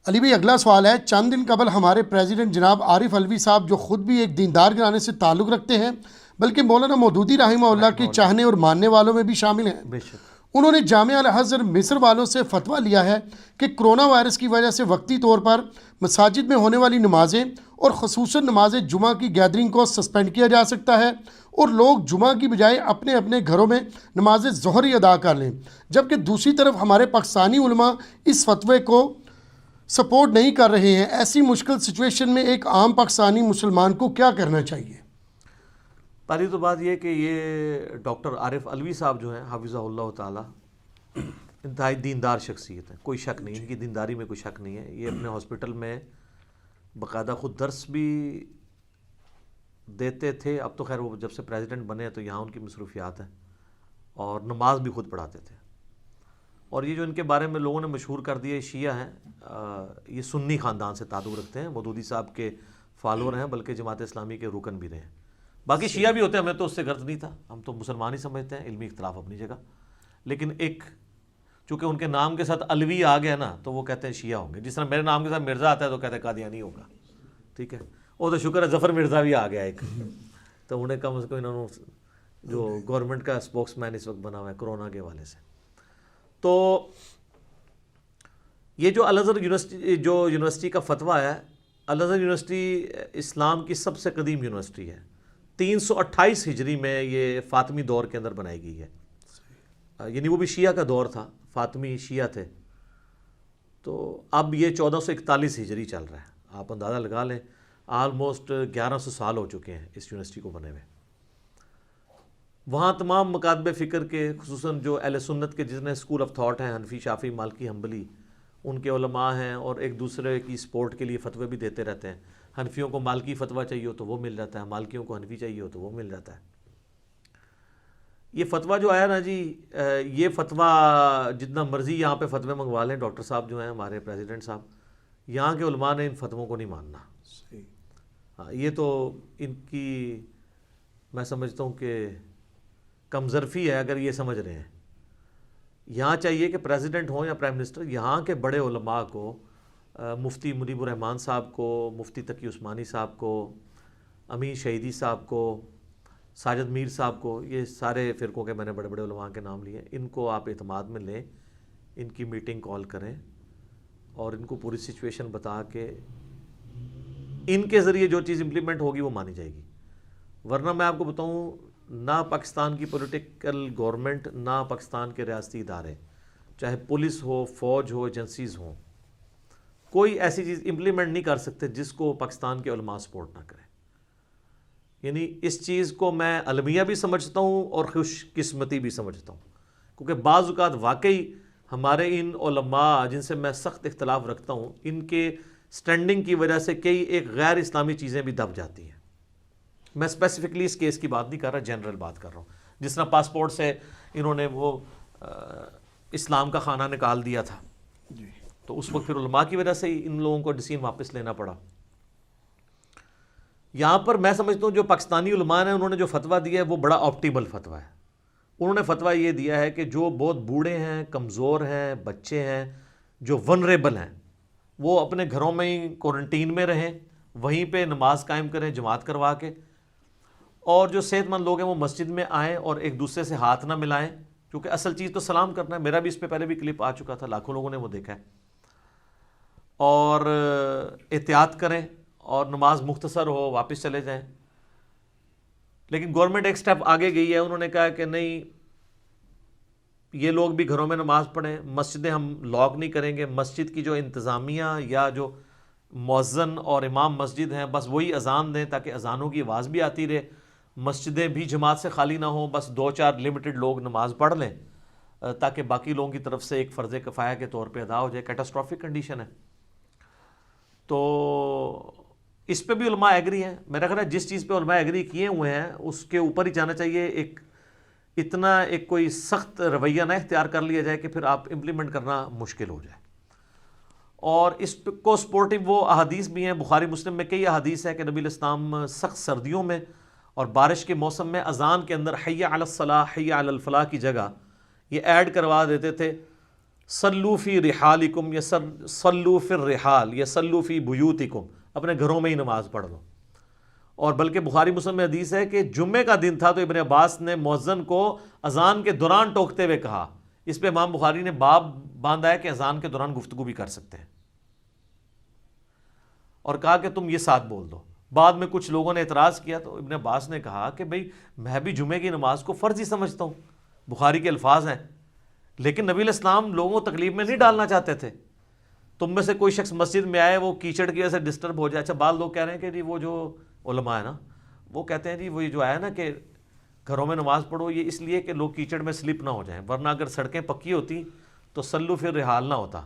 علی بھائی اگلا سوال ہے، چند دن قبل ہمارے پریزیڈنٹ جناب عارف علوی صاحب جو خود بھی ایک دیندار گھرانے سے تعلق رکھتے ہیں بلکہ مولانا مودودی رحمہ اللہ کے چاہنے اور ماننے والوں میں بھی شامل ہیں، بے شک انہوں نے جامعہ الازہر مصر والوں سے فتویٰ لیا ہے کہ کرونا وائرس کی وجہ سے وقتی طور پر مساجد میں ہونے والی نمازیں اور خصوصاً نماز جمعہ کی گیدرنگ کو سسپینڈ کیا جا سکتا ہے اور لوگ جمعہ کی بجائے اپنے اپنے گھروں میں نماز ظہر ہی ادا کر لیں، جبکہ دوسری طرف ہمارے پاکستانی علماء اس فتوے کو سپورٹ نہیں کر رہے ہیں۔ ایسی مشکل سچویشن میں ایک عام پاکستانی مسلمان کو کیا کرنا چاہیے؟ پہلی تو بات یہ کہ یہ ڈاکٹر عارف علوی صاحب جو ہیں حفظہ اللہ تعالیٰ انتہائی دیندار شخصیت ہے، کوئی شک نہیں، ان کی دینداری میں کوئی شک نہیں ہے۔ یہ اپنے ہاسپٹل میں باقاعدہ خود درس بھی دیتے تھے، اب تو خیر وہ جب سے پریزیڈنٹ بنے ہیں تو یہاں ان کی مصروفیات ہیں، اور نماز بھی خود پڑھاتے تھے۔ اور یہ جو ان کے بارے میں لوگوں نے مشہور کر دیا شیعہ ہیں، یہ سنی خاندان سے تعلق رکھتے ہیں، مودودی صاحب کے فالوور ہیں، بلکہ جماعت اسلامی کے رکن بھی رہے ہیں۔ باقی شیعہ بھی ہوتے ہیں، ہمیں تو اس سے غرض نہیں تھا، ہم تو مسلمان ہی سمجھتے ہیں، علمی اختلاف اپنی جگہ، لیکن ایک چونکہ ان کے نام کے ساتھ علوی آ گیا نا تو وہ کہتے ہیں شیعہ ہوں گے، جس طرح میرے نام کے ساتھ مرزا آتا ہے تو کہتے ہیں قادیانی ہوگا، ٹھیک ہے، وہ تو شکر ہے ظفر مرزا بھی آ گیا ایک، تو انہیں کم از کم انہوں نے جو گورنمنٹ کا اسپوکس مین اس وقت بنا ہوا ہے کرونا کے حوالے سے۔ تو یہ جو الازہر یونیورسٹی کا فتویٰ ہے، الازہر یونیورسٹی اسلام کی سب سے قدیم یونیورسٹی ہے، 328 ہجری میں یہ فاطمی دور کے اندر بنائی گئی ہے، یعنی وہ بھی شیعہ کا دور تھا، فاطمی شیعہ تھے، تو اب یہ 1441 ہجری چل رہا ہے، آپ اندازہ لگا لیں آلموسٹ 1100 سال ہو چکے ہیں اس یونیورسٹی کو بنے ہوئے۔ وہاں تمام مکاتب فکر کے، خصوصاً جو اہل سنت کے جتنے اسکول آف تھاٹ ہیں، حنفی، شافعی، مالکی، حنبلی، ان کے علماء ہیں، اور ایک دوسرے کی سپورٹ کے لیے فتوے بھی دیتے رہتے ہیں۔ حنفیوں کو مالکی فتویٰ چاہیے ہو تو وہ مل جاتا ہے، مالکیوں کو حنفی چاہیے ہو تو وہ مل جاتا ہے۔ یہ فتویٰ جو آیا نا جی، یہ فتویٰ جتنا مرضی یہاں پہ فتوے منگوا لیں، ڈاکٹر صاحب جو ہیں ہمارے پریزیڈنٹ صاحب، یہاں کے علماء نے ان فتووں کو نہیں ماننا۔ ہاں، یہ تو ان کی میں سمجھتا ہوں کہ کمظرفی ہے اگر یہ سمجھ رہے ہیں۔ یہاں چاہیے کہ پریزیڈنٹ ہوں یا پرائم منسٹر، یہاں کے بڑے علماء کو، مفتی منیب الرحمان صاحب کو، مفتی تقی عثمانی صاحب کو، امین شہیدی صاحب کو، ساجد میر صاحب کو، یہ سارے فرقوں کے میں نے بڑے بڑے علماء کے نام لیے، ان کو آپ اعتماد میں لیں، ان کی میٹنگ کال کریں اور ان کو پوری سچویشن بتا کے ان کے ذریعے جو چیز امپلیمنٹ ہوگی وہ مانی جائے گی۔ ورنہ میں آپ کو بتاؤں، نہ پاکستان کی پولیٹیکل گورنمنٹ، نہ پاکستان کے ریاستی ادارے، چاہے پولیس ہو، فوج ہو، ایجنسیز ہوں، کوئی ایسی چیز امپلیمنٹ نہیں کر سکتے جس کو پاکستان کے علماء سپورٹ نہ کریں۔ یعنی اس چیز کو میں المیہ بھی سمجھتا ہوں اور خوش قسمتی بھی سمجھتا ہوں، کیونکہ بعض اوقات واقعی ہمارے ان علماء جن سے میں سخت اختلاف رکھتا ہوں، ان کے سٹینڈنگ کی وجہ سے کئی ایک غیر اسلامی چیزیں بھی دب جاتی ہیں۔ میں اسپیسیفکلی اس کیس کی بات نہیں کر رہا، جنرل بات کر رہا ہوں۔ جس طرح پاسپورٹ سے انہوں نے وہ اسلام کا خانہ نکال دیا تھا، تو اس وقت پھر علماء کی وجہ سے ہی ان لوگوں کو ڈیسیژن واپس لینا پڑا۔ یہاں پر میں سمجھتا ہوں جو پاکستانی علماء نے انہوں نے جو فتویٰ دیا ہے وہ بڑا آپٹیمل فتویٰ ہے۔ انہوں نے فتویٰ یہ دیا ہے کہ جو بہت بوڑھے ہیں، کمزور ہیں، بچے ہیں، جو ونریبل ہیں، وہ اپنے گھروں میں ہی کوارنٹین میں رہیں، وہیں پہ نماز قائم کریں جماعت کروا کے، اور جو صحت مند لوگ ہیں وہ مسجد میں آئیں اور ایک دوسرے سے ہاتھ نہ ملائیں، کیونکہ اصل چیز تو سلام کرنا ہے۔ میرا بھی اس پہ پہلے بھی کلپ آ چکا تھا، لاکھوں لوگوں نے وہ دیکھا ہے۔ اور احتیاط کریں اور نماز مختصر ہو واپس چلے جائیں۔ لیکن گورنمنٹ ایک سٹیپ آگے گئی ہے، انہوں نے کہا کہ نہیں، یہ لوگ بھی گھروں میں نماز پڑھیں، مسجدیں ہم لاک نہیں کریں گے، مسجد کی جو انتظامیہ یا جو مؤذن اور امام مسجد ہیں بس وہی اذان دیں تاکہ اذانوں کی آواز بھی آتی رہے، مسجدیں بھی جماعت سے خالی نہ ہوں، بس 2-4 لمیٹڈ لوگ نماز پڑھ لیں تاکہ باقی لوگوں کی طرف سے ایک فرض کفایہ کے طور پہ ادا ہو جائے۔ کیٹاسٹرافک کنڈیشن ہے، تو اس پہ بھی علماء ایگری ہیں۔ میرا خیال ہے جس چیز پہ علماء ایگری کیے ہوئے ہیں اس کے اوپر ہی جانا چاہیے، اتنا کوئی سخت رویہ نہ اختیار کر لیا جائے کہ پھر آپ امپلیمنٹ کرنا مشکل ہو جائے۔ اور اس کو سپورٹیو وہ احادیث بھی ہیں، بخاری مسلم میں کئی احادیث ہے کہ نبی الاسلام سخت سردیوں میں اور بارش کے موسم میں اذان کے اندر حی علی الصلاح، حی علی الفلاح کی جگہ یہ ایڈ کروا دیتے تھے صلو فی رحالکم یا صلو فی الرحال یا صلو فی بیوتکم، اپنے گھروں میں ہی نماز پڑھ لو. اور بلکہ بخاری مسلم میں حدیث ہے کہ جمعے کا دن تھا تو ابن عباس نے مؤذن کو اذان کے دوران ٹوکتے ہوئے کہا. اس پہ امام بخاری نے باب باندھا ہے کہ اذان کے دوران گفتگو بھی کر سکتے ہیں، اور کہا کہ تم یہ ساتھ بول دو. بعد میں کچھ لوگوں نے اعتراض کیا تو ابن عباس نے کہا کہ بھئی میں بھی جمعے کی نماز کو فرض ہی سمجھتا ہوں، بخاری کے الفاظ ہیں، لیکن نبی علیہ السلام لوگوں کو تکلیف میں نہیں ڈالنا چاہتے تھے. تم میں سے کوئی شخص مسجد میں آئے، وہ کیچڑ کی وجہ سے ڈسٹرب ہو جائے. اچھا بعض لوگ کہہ رہے ہیں کہ جی وہ جو علماء ہے نا وہ کہتے ہیں جی وہ جو آیا نا کہ گھروں میں نماز پڑھو، یہ اس لیے کہ لوگ کیچڑ میں سلپ نہ ہو جائیں، ورنہ اگر سڑکیں پکی ہوتی تو صلو فی الرحال نہ ہوتا.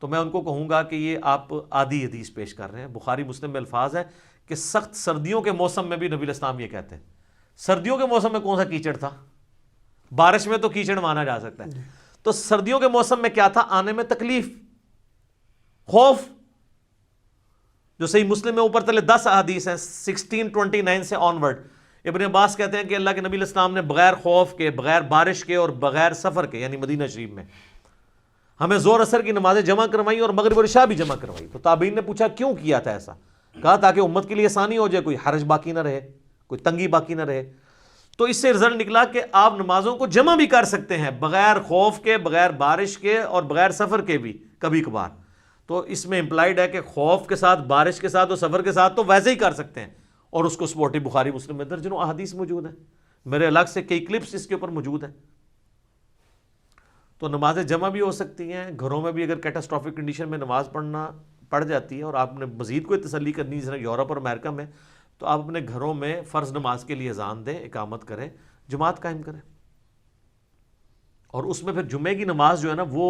تو میں ان کو کہوں گا کہ یہ آپ آدھی حدیث پیش کر رہے ہیں. بخاری مسلم میں الفاظ ہے کہ سخت سردیوں کے موسم میں بھی نبی علیہ السلام یہ کہتے ہیں. سردیوں کے موسم میں کون سا کیچڑ تھا؟ بارش میں تو کیچڑ مانا جا سکتا ہے، تو سردیوں کے موسم میں کیا تھا؟ آنے میں تکلیف، خوف. جو صحیح مسلم میں اوپر تلے 10 احادیث ہیں 1629 سے آنورڈ. ابن عباس کہتے ہیں کہ اللہ کے نبی علیہ السلام نے بغیر خوف کے، بغیر بارش کے اور بغیر سفر کے، یعنی مدینہ شریف میں ہمیں زور اثر کی نمازیں جمع کروائی اور مغرب اور عشاء بھی جمع کروائی. تو تابعین نے پوچھا کیوں کیا تھا ایسا؟ کہا تاکہ امت کے لیے آسانی ہو جائے، کوئی حرج باقی نہ رہے، کوئی تنگی باقی نہ رہے. تو اس سے رزلٹ نکلا کہ آپ نمازوں کو جمع بھی کر سکتے ہیں بغیر خوف کے، بغیر بارش کے اور بغیر سفر کے بھی کبھی کبھار. تو اس میں امپلائڈ ہے کہ خوف کے ساتھ، بارش کے ساتھ اور سفر کے ساتھ تو ویسے ہی کر سکتے ہیں، اور اس کو سپورٹی بخاری مسلم میں درجنوں احادیث موجود ہیں. میرے الگ سے کئی کلپس اس کے اوپر موجود ہیں. تو نمازیں جمع بھی ہو سکتی ہیں گھروں میں بھی. اگر کیٹاسٹرافک کنڈیشن میں نماز پڑ جاتی ہے اور آپ نے مزید کوئی تسلی کرنی جس طرح یورپ اور امریکہ میں، تو آپ اپنے گھروں میں فرض نماز کے لیے اذان دیں، اقامت کریں، جماعت قائم کریں. اور اس میں پھر جمعے کی نماز جو ہے نا وہ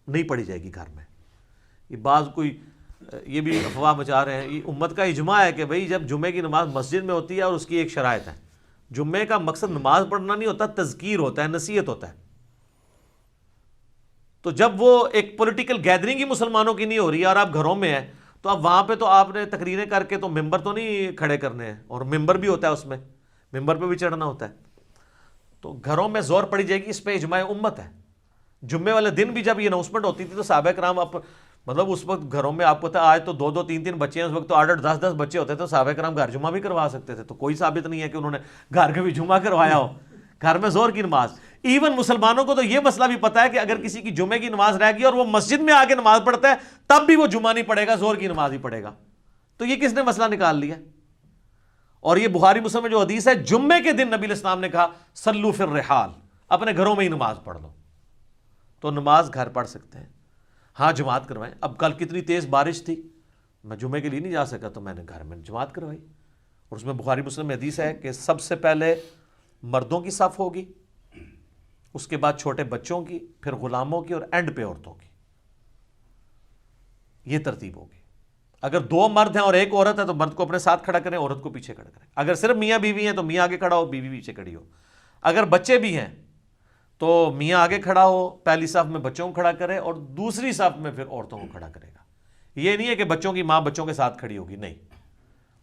نہیں پڑھی جائے گی گھر میں. یہ بعض کوئی یہ بھی افواہ مچا رہے ہیں. یہ امت کا اجماع ہے کہ بھئی جب جمعے کی نماز مسجد میں ہوتی ہے، اور اس کی ایک شرائط ہے، جمعے کا مقصد نماز پڑھنا نہیں ہوتا، تذکیر ہوتا ہے، نصیحت ہوتا ہے. تو جب وہ ایک پولیٹیکل گیدرنگ ہی مسلمانوں کی نہیں ہو رہی ہے اور آپ گھروں میں ہیں، تو اب وہاں پہ تو آپ نے تقریریں کر کے تو ممبر تو نہیں کھڑے کرنے ہیں، اور ممبر بھی ہوتا ہے، اس میں ممبر پہ بھی چڑھنا ہوتا ہے. تو گھروں میں زور پڑی جائے گی، اس پہ اجماع امت ہے. جمعے والے دن بھی جب یہ اناؤنسمنٹ ہوتی تھی تو صحابہ کرام مطلب اس وقت گھروں میں آپ کو پتا آج تو 2-2 3-3 بچے ہیں، اس وقت تو 8-8 10-10 بچے ہوتے تھے. تو صحابہ کرام گھر جمعہ بھی کروا سکتے تھے. تو کوئی ثابت نہیں ہے کہ انہوں نے گھر کے بھی جمعہ کروایا ہو، گھر میں زور کی نماز. ایون مسلمانوں کو تو یہ مسئلہ بھی پتا ہے کہ اگر کسی کی جمعے کی نماز رہ گئی اور وہ مسجد میں آ کے نماز پڑھتا ہے تب بھی وہ جمعہ نہیں پڑھے گا، زور کی نماز ہی پڑھے گا. تو یہ کس نے مسئلہ نکال لیا؟ اور یہ بخاری مسلم میں جو حدیث ہے، جمعے کے دن نبی علیہ السلام نے کہا صلو فی الرحال، اپنے گھروں میں ہی نماز پڑھ لو. تو نماز گھر پڑھ سکتے ہیں، ہاں جماعت کروائیں. اب کل کتنی تیز بارش تھی، میں جمعے کے لیے نہیں جا سکا تو میں نے گھر میں جماعت کروائی. اور اس میں بخاری مسلم میں حدیث ہے کہ سب سے پہلے مردوں کی صف ہوگی، اس کے بعد چھوٹے بچوں کی، پھر غلاموں کی، اور اینڈ پہ عورتوں کی. یہ ترتیب ہوگی. اگر 2 مرد ہیں اور 1 عورت ہے تو مرد کو اپنے ساتھ کھڑا کریں، عورت کو پیچھے کھڑا کریں. اگر صرف میاں بیوی ہیں تو میاں آگے کھڑا ہو، بیوی پیچھے کھڑی ہو. اگر بچے بھی ہیں تو میاں آگے کھڑا ہو، پہلی صف میں بچوں کو کھڑا کرے اور دوسری صف میں پھر عورتوں کو کھڑا کرے گا. یہ نہیں ہے کہ بچوں کی ماں بچوں کے ساتھ کھڑی ہوگی، نہیں،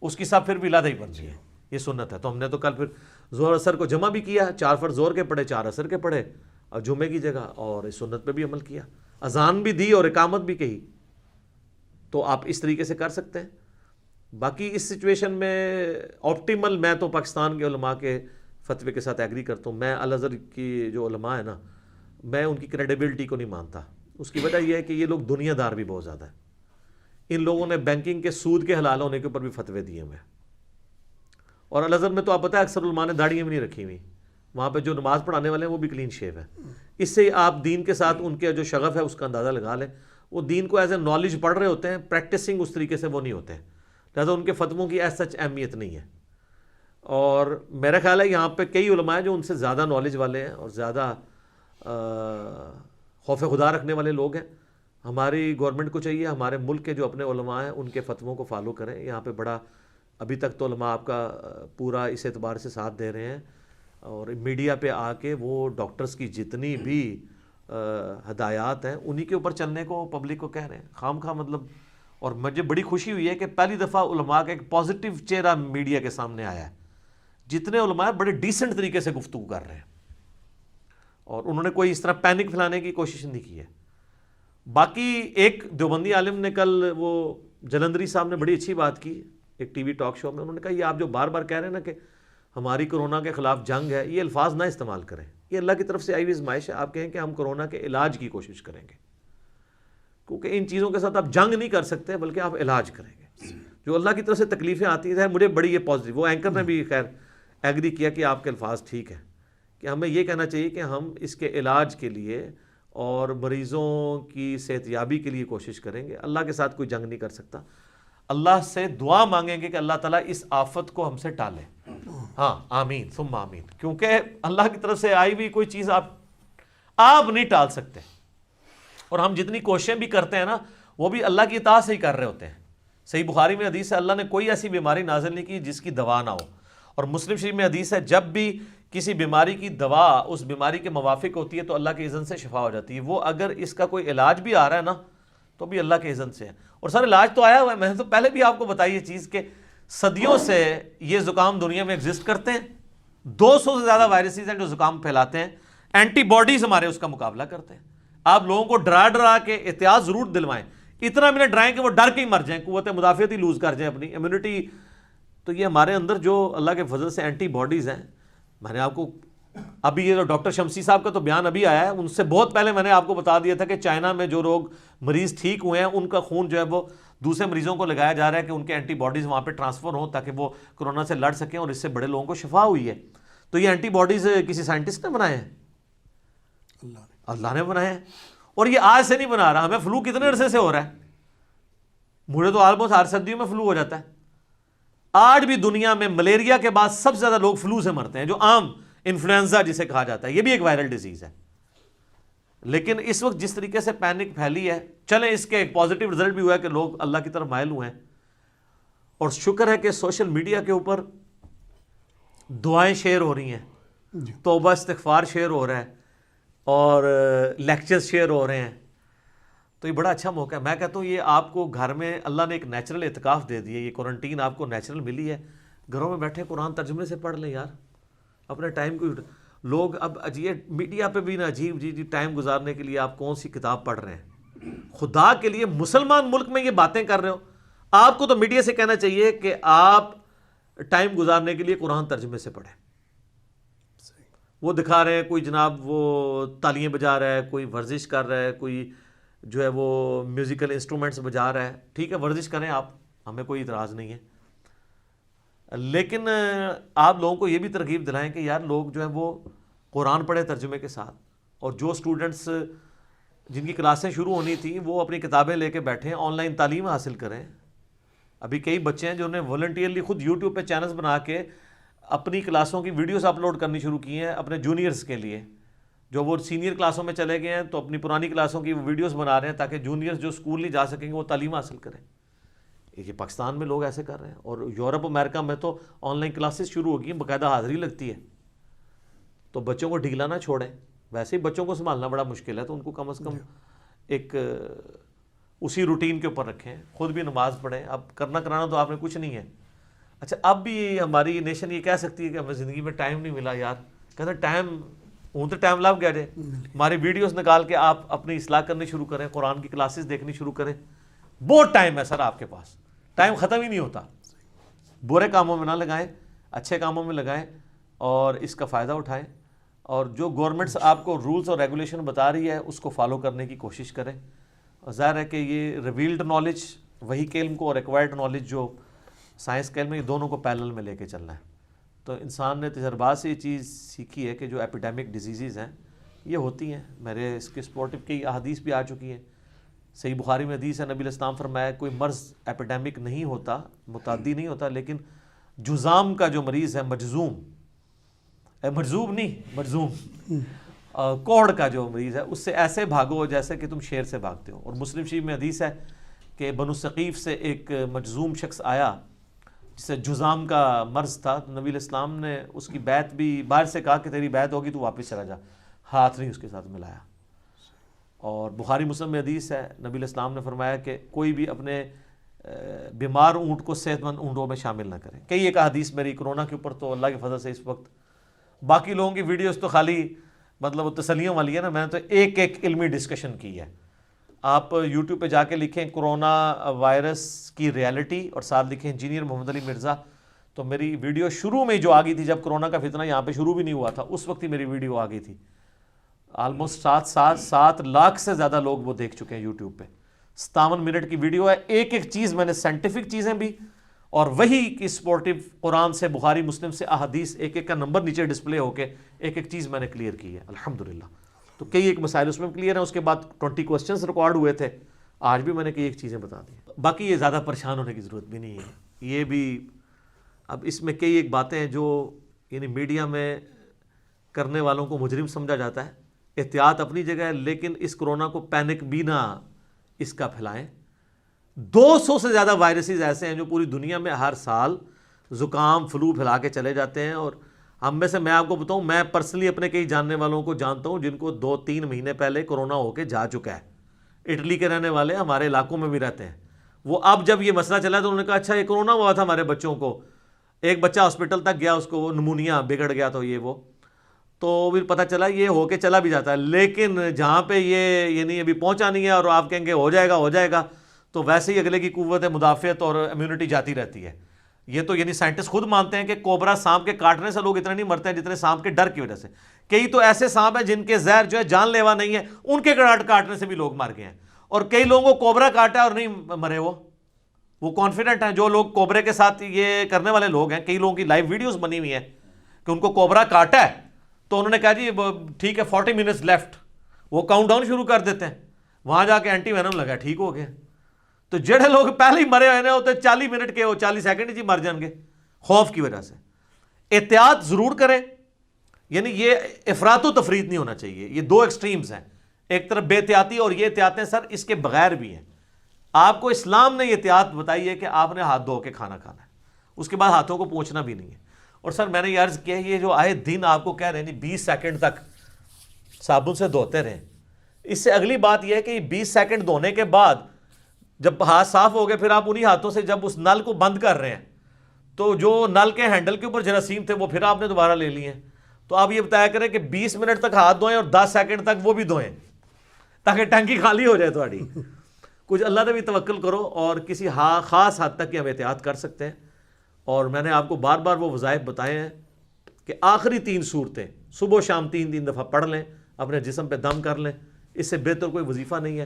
اس کی صف پھر بھی علیحدہ ہی بنتی ہے. یہ سنت ہے. تو ہم نے تو کل پھر زور اثر کو جمع بھی کیا، 4 فرض زور کے پڑھے، 4 اثر کے پڑھے اور جمعے کی جگہ، اور اس سنت پہ بھی عمل کیا، اذان بھی دی اور اقامت بھی کہی. تو آپ اس طریقے سے کر سکتے ہیں. باقی اس سچویشن میں آپٹیمل، میں تو پاکستان کے علماء کے فتوے کے ساتھ ایگری کرتا ہوں. میں الازہر کی جو علماء ہیں نا، میں ان کی کریڈیبلٹی کو نہیں مانتا. اس کی وجہ یہ ہے کہ یہ لوگ دنیا دار بھی بہت زیادہ ہیں. ان لوگوں نے بینکنگ کے سود کے حلال ہونے کے اوپر بھی فتوے دیے ہوئے ہیں. اور الازہر میں تو آپ پتہ ہے اکثر علماء نے داڑھیاں بھی نہیں رکھی ہوئی. وہاں پہ جو نماز پڑھانے والے ہیں وہ بھی کلین شیو ہے. اس سے آپ دین کے ساتھ ان کے جو شغف ہے اس کا اندازہ لگا لیں. وہ دین کو ایز اے نالج پڑھ رہے ہوتے ہیں، پریکٹسنگ اس طریقے سے وہ نہیں ہوتے ہیں، لہٰذا ان کے فتووں کی ایز سچ اہمیت نہیں ہے. اور میرا خیال ہے یہاں پہ کئی علماء ہیں جو ان سے زیادہ نالج والے ہیں اور زیادہ خوف خدا رکھنے والے لوگ ہیں. ہماری گورنمنٹ کو چاہیے ہمارے ملک کے جو اپنے علماء ہیں ان کے فتووں کو فالو کریں. یہاں پہ بڑا ابھی تک تو علماء آپ کا پورا اس اعتبار سے ساتھ دے رہے ہیں، اور میڈیا پہ آ کے وہ ڈاکٹرز کی جتنی بھی ہدایات ہیں انہی کے اوپر چلنے کو پبلک کو کہہ رہے ہیں خام خواہ مطلب. اور مجھے بڑی خوشی ہوئی ہے کہ پہلی دفعہ علماء کا ایک پازیٹیو چہرہ میڈیا کے سامنے آیا ہے. جتنے علماء بڑے ڈیسنٹ طریقے سے گفتگو کر رہے ہیں، اور انہوں نے کوئی اس طرح پینک پھیلانے کی کوشش نہیں کی ہے. باقی ایک دیوبندی عالم نے کل وہ جلندری صاحب نے بڑی اچھی بات کی ایک ٹی وی ٹاک شو میں. انہوں نے کہا یہ آپ جو بار بار کہہ رہے ہیں نا کہ ہماری کرونا کے خلاف جنگ ہے, یہ الفاظ نہ استعمال کریں. یہ اللہ کی طرف سے آئی ہوئی آزمائش ہے. آپ کہیں کہ ہم کرونا کے علاج کی کوشش کریں گے, کیونکہ ان چیزوں کے ساتھ آپ جنگ نہیں کر سکتے بلکہ آپ علاج کریں گے. جو اللہ کی طرف سے تکلیفیں آتی ہیں, مجھے بڑی یہ پازیٹیو, وہ اینکر نے بھی خیر ایگری کیا کہ آپ کے الفاظ ٹھیک ہیں, کہ ہمیں یہ کہنا چاہیے کہ ہم اس کے علاج کے لیے اور مریضوں کی صحت یابی کے لیے کوشش کریں گے. اللہ کے ساتھ کوئی جنگ نہیں کر سکتا. اللہ سے دعا مانگیں گے کہ اللہ تعالیٰ اس آفت کو ہم سے ٹالے. ہاں آمین ثم آمین, کیونکہ اللہ کی طرف سے آئی ہوئی کوئی چیز آپ نہیں ٹال سکتے. اور ہم جتنی کوششیں بھی کرتے ہیں نا, وہ بھی اللہ کی اطاعت سے ہی کر رہے ہوتے ہیں. صحیح بخاری میں حدیث ہے, اللہ نے کوئی ایسی بیماری نازل نہیں کی جس کی دوا نہ ہو. اور مسلم شریف میں حدیث ہے, جب بھی کسی بیماری کی دوا اس بیماری کے موافق ہوتی ہے تو اللہ کے اذن سے شفا ہو جاتی ہے. وہ اگر اس کا کوئی علاج بھی آ رہا ہے نا تو بھی اللہ کے اذن سے ہے. اور سر علاج تو آیا ہوا ہے, میں نے تو پہلے بھی آپ کو بتائی یہ چیز کہ صدیوں سے یہ زکام دنیا میں ایگزسٹ کرتے ہیں. 200 سے زیادہ وائرسز ہیں جو زکام پھیلاتے ہیں. اینٹی باڈیز ہمارے اس کا مقابلہ کرتے ہیں. آپ لوگوں کو ڈرا کے احتیاط ضرور دلوائیں, اتنا بھی نہ ڈرائیں کہ وہ ڈر کے ہی مر جائیں, قوت مدافعت ہی لوز کر جائیں, اپنی امیونٹی. تو یہ ہمارے اندر جو اللہ کے فضل سے اینٹی باڈیز ہیں, میں نے آپ کو ابھی یہ ڈاکٹر شمسی صاحب کا تو بیان ابھی آیا ہے, ان سے بہت پہلے میں نے آپ کو بتا دیا تھا کہ چائنا میں جو لوگ مریض ٹھیک ہوئے ہیں ان کا خون جو ہے وہ دوسرے مریضوں کو لگایا جا رہا ہے کہ ان کے اینٹی باڈیز وہاں پہ ٹرانسفر ہوں تاکہ وہ کرونا سے لڑ سکیں, اور اس سے بڑے لوگوں کو شفا ہوئی ہے. تو یہ اینٹی باڈیز کسی سائنٹسٹ نے بنائے ہیں؟ اللہ نے بنائے ہیں. اور یہ آج سے نہیں بنا رہا. ہمیں فلو کتنے عرصے سے ہو رہا ہے؟ مجھے تو آلموسٹ ہر سردیوں میں فلو ہو جاتا ہے. آج بھی دنیا میں ملیریا کے بعد سب سے زیادہ لوگ فلو سے مرتے ہیں, جو عام انفلوئنزا جسے کہا جاتا ہے. یہ بھی ایک وائرل ڈیزیز ہے. لیکن اس وقت جس طریقے سے پینک پھیلی ہے, چلیں اس کے ایک پازیٹیو رزلٹ بھی ہوا ہے کہ لوگ اللہ کی طرف مائل ہوئے ہیں. اور شکر ہے کہ سوشل میڈیا کے اوپر دعائیں شیئر ہو رہی ہیں, توبہ استغفار شیئر ہو رہا ہے, اور لیکچرز شیئر ہو رہے ہیں. تو یہ بڑا اچھا موقع ہے. میں کہتا ہوں یہ آپ کو گھر میں اللہ نے ایک نیچرل اعتکاف دے دی ہے. یہ کوارنٹین آپ کو نیچرل ملی ہے. گھروں میں بیٹھے قرآن ترجمے سے پڑھ لیں یار, اپنے ٹائم کو. لوگ اب عجیب میڈیا پہ بھی نا عجیب جی ٹائم گزارنے کے لیے آپ کون سی کتاب پڑھ رہے ہیں. خدا کے لیے مسلمان ملک میں یہ باتیں کر رہے ہو, آپ کو تو میڈیا سے کہنا چاہیے کہ آپ ٹائم گزارنے کے لیے قرآن ترجمے سے پڑھیں. وہ دکھا رہے ہیں کوئی جناب وہ تالیاں بجا رہا ہے, کوئی ورزش کر رہا ہے, کوئی جو ہے وہ میوزیکل انسٹرومنٹس بجا رہا ہے. ٹھیک ہے ورزش کریں آپ, ہمیں کوئی اعتراض نہیں ہے. لیکن آپ لوگوں کو یہ بھی ترغیب دلائیں کہ یار لوگ جو ہے وہ قرآن پڑھیں ترجمے کے ساتھ. اور جو سٹوڈنٹس جن کی کلاسیں شروع ہونی تھیں وہ اپنی کتابیں لے کے بیٹھیں, آن لائن تعلیم حاصل کریں. ابھی کئی بچے ہیں جنہوں نے والنٹیئرلی خود یوٹیوب پہ چینلز بنا کے اپنی کلاسوں کی ویڈیوز اپلوڈ کرنی شروع کی ہیں اپنے جونیئرز کے لیے. جو وہ سینئر کلاسوں میں چلے گئے ہیں تو اپنی پرانی کلاسوں کی ویڈیوز بنا رہے ہیں تاکہ جونیئرز جو اسکول نہیں جا سکیں گے وہ تعلیم حاصل کریں. یہ پاکستان میں لوگ ایسے کر رہے ہیں, اور یورپ امریکہ میں تو آن لائن کلاسز شروع ہو گئی ہیں, باقاعدہ حاضری لگتی ہے. تو بچوں کو ڈھیلا نہ چھوڑیں. ویسے ہی بچوں کو سنبھالنا بڑا مشکل ہے, تو ان کو کم از کم ایک اسی روٹین کے اوپر رکھیں. خود بھی نماز پڑھیں. اب کرنا کرانا تو آپ نے کچھ نہیں ہے. اچھا اب بھی ہماری نیشن یہ کہہ سکتی ہے کہ ہمیں زندگی میں ٹائم نہیں ملا. یار کہتے ٹائم ہوں تو ٹائم لگ گیا جائے. ہماری ویڈیوز نکال کے آپ اپنی اصلاح کرنی شروع کریں, قرآن کی کلاسز دیکھنی شروع کریں. بہت ٹائم ہے سر آپ کے پاس, ٹائم ختم ہی نہیں ہوتا. برے کاموں میں نہ لگائیں, اچھے کاموں میں لگائیں اور اس کا فائدہ اٹھائیں. اور جو گورنمنٹس آپ کو رولز اور ریگولیشن بتا رہی ہے اس کو فالو کرنے کی کوشش کریں. اور ظاہر ہے کہ یہ ریویلڈ نالج وہی کے علم کو اور ایکوائرڈ نالج جو سائنس کے علم میں, یہ دونوں کو پیرلل میں لے کے چلنا ہے. تو انسان نے تجربات سے یہ چیز سیکھی ہے کہ جو ایپیڈیمک ڈیزیزز ہیں یہ ہوتی ہیں. میرے اس کے سپورٹو کی احادیث بھی آ چکی ہیں. صحیح بخاری میں حدیث ہے, نبی علیہ السلام فرمایا کوئی مرض ایپیڈیمک نہیں ہوتا, متعدی نہیں ہوتا, لیکن جزام کا جو مریض ہے, مجزوم نہیں مجزوم, کوڑ کا جو مریض ہے, اس سے ایسے بھاگو جیسے کہ تم شیر سے بھاگتے ہو. اور مسلم شریف میں حدیث ہے کہ بنو ثقیف سے ایک مجزوم شخص آیا جسے جزام کا مرض تھا. تو نبی علیہ السلام نے اس کی بیعت بھی باہر سے کہا کہ تیری بیعت ہوگی تو واپس چلا جا, ہاتھ نہیں اس کے ساتھ ملایا. اور بخاری مسلم میں حدیث ہے, نبی علیہ السلام نے فرمایا کہ کوئی بھی اپنے بیمار اونٹ کو صحت مند اونٹوں میں شامل نہ کرے. کئی ایک حدیث میری کرونا کے اوپر تو اللہ کے فضل سے اس وقت, باقی لوگوں کی ویڈیوز تو خالی مطلب تسلیوں والی ہے نا, میں نے تو ایک علمی ڈسکشن کی ہے. آپ یوٹیوب پہ جا کے لکھیں کرونا وائرس کی ریالٹی اور ساتھ لکھیں انجینئر محمد علی مرزا، تو میری ویڈیو شروع میں جو آ گئی تھی جب کرونا کا فتنہ یہاں پہ شروع بھی نہیں ہوا تھا، اس وقت ہی میری ویڈیو آ گئی تھی. آلموسٹ 7 لاکھ سے زیادہ لوگ وہ دیکھ چکے ہیں یوٹیوب پہ. 57 منٹ کی ویڈیو ہے. ایک ایک چیز میں نے سائنٹیفک چیزیں بھی اور وہی کی سپورٹیو قرآن سے، بخاری مسلم سے احادیث، ایک ایک کا نمبر نیچے ڈسپلے ہو کے ایک ایک چیز میں نے کلیئر کی ہے الحمدللہ. تو کئی ایک مسائل اس میں کلیئر ہیں. اس کے بعد 20 کوسچنز ریکارڈ ہوئے تھے، آج بھی میں نے کئی ایک چیزیں بتا دی. باقی یہ زیادہ پریشان ہونے کی ضرورت بھی نہیں ہے. یہ بھی اب اس میں کئی ایک باتیں ہیں جو یعنی میڈیا میں کرنے والوں کو مجرم سمجھا جاتا ہے. احتیاط اپنی جگہ ہے، لیکن اس کرونا کو پینک بھی نہ اس کا پھیلائیں. 200 سے زیادہ وائرسز ایسے ہیں جو پوری دنیا میں ہر سال زکام فلو پھیلا کے چلے جاتے ہیں. اور ہم میں سے میں آپ کو بتاؤں، میں پرسنلی اپنے کئی جاننے والوں کو جانتا ہوں جن کو 2-3 مہینے پہلے کرونا ہو کے جا چکا ہے. اٹلی کے رہنے والے ہمارے علاقوں میں بھی رہتے ہیں. وہ اب جب یہ مسئلہ چلا تو انہوں نے کہا اچھا یہ کرونا ہوا تھا ہمارے بچوں کو. ایک بچہ ہاسپٹل تک گیا، اس کو وہ نمونیا بگڑ گیا تو یہ وہ تو پھر پتہ چلا یہ ہو کے چلا بھی جاتا ہے. لیکن جہاں پہ یہ یعنی ابھی پہنچا نہیں ہے اور آپ کہیں گے ہو جائے گا تو ویسے ہی اگلے کی قوت مدافعت اور امیونٹی جاتی رہتی ہے. یہ تو یعنی سائنٹسٹ خود مانتے ہیں کہ کوبرا سانپ کے کاٹنے سے لوگ اتنے نہیں مرتے ہیں جتنے سانپ کے ڈر کی وجہ سے. کئی تو ایسے سانپ ہیں جن کے زہر جو ہے جان لیوا نہیں ہے، ان کے کاٹنے سے بھی لوگ مر گئے ہیں. اور کئی لوگوں کو کوبرا کاٹا اور نہیں مرے. وہ کانفیڈنٹ ہیں جو لوگ کوبرے کے ساتھ یہ کرنے والے لوگ ہیں. کئی لوگوں کی لائیو ویڈیوز بنی ہوئی ہیں کہ ان کو کوبرا کاٹا ہے تو انہوں نے کہا جی ٹھیک ہے 40 منٹس لیفٹ، وہ کاؤنٹ ڈاؤن شروع کر دیتے ہیں. وہاں جا کے اینٹی وینم لگا، ٹھیک ہو گیا. تو جڑے لوگ پہلے ہی مرے ہوئے ہوتے 40 منٹ کے 40 سیکنڈ ہی مر جائیں گے خوف کی وجہ سے. احتیاط ضرور کریں. یعنی یہ افراط و تفریط نہیں ہونا چاہیے. یہ 2 ایکسٹریمز ہیں، ایک طرف بے احتیاطی اور یہ احتیاطیں سر اس کے بغیر بھی ہیں. آپ کو اسلام نے یہ احتیاط بتائی ہے کہ آپ نے ہاتھ دھو کے کھانا کھانا ہے، اس کے بعد ہاتھوں کو پوچھنا بھی نہیں ہے. اور سر میں نے یہ عرض کیا یہ جو آئے دن آپ کو کہہ رہے ہیں 20 سیکنڈ تک صابن سے دھوتے رہیں. اس سے اگلی بات یہ ہے کہ 20 سیکنڈ دھونے کے بعد جب ہاتھ صاف ہو گئے پھر آپ انہی ہاتھوں سے جب اس نل کو بند کر رہے ہیں تو جو نل کے ہینڈل کے اوپر جراثیم تھے وہ پھر آپ نے دوبارہ لے لیے ہیں. تو آپ یہ بتایا کریں کہ 20 منٹ تک ہاتھ دھوئیں اور 10 سیکنڈ تک وہ بھی دھوئیں تاکہ ٹنکی خالی ہو جائے تھوڑی. کچھ اللہ نے بھی توکل کرو اور کسی خاص حد تک ہم احتیاط کر سکتے ہیں. اور میں نے آپ کو بار بار وہ وظائف بتائے ہیں کہ آخری 3 صورتیں صبح و شام 3 دفعہ پڑھ لیں، اپنے جسم پہ دم کر لیں. اس سے بہتر کوئی وظیفہ نہیں ہے.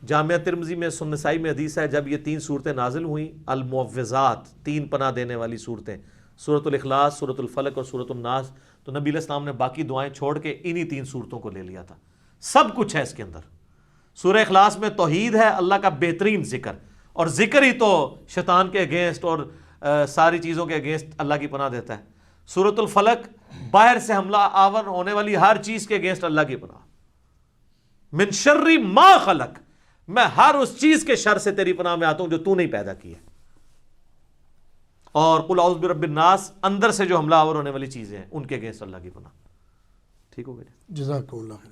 جامعہ ترمذی میں سنن نسائی میں حدیث ہے جب یہ 3 صورتیں نازل ہوئیں المعوذات، 3 پناہ دینے والی صورتیں، سورۃ الاخلاص، سورۃ الفلق اور سورۃ الناس، تو نبی علیہ السلام نے باقی دعائیں چھوڑ کے انہی 3 صورتوں کو لے لیا تھا. سب کچھ ہے اس کے اندر. سورہ اخلاص میں توحید ہے، اللہ کا بہترین ذکر، اور ذکر ہی تو شیطان کے اگینسٹ اور ساری چیزوں کے اگینسٹ اللہ کی پناہ دیتا ہے. سورۃ الفلق باہر سے حملہ آور ہونے والی ہر چیز کے اگینسٹ اللہ کی پناہ. من شر ما خلق، میں ہر اس چیز کے شر سے تیری پناہ میں آتا ہوں جو تو نہیں پیدا کی ہے. اور قل اعوذ برب الناس، اندر سے جو حملہ آور ہونے والی چیزیں ہیں ان کے اگینسٹ اللہ کی پناہ. ٹھیک ہو گیا. جزاک اللہ خیر.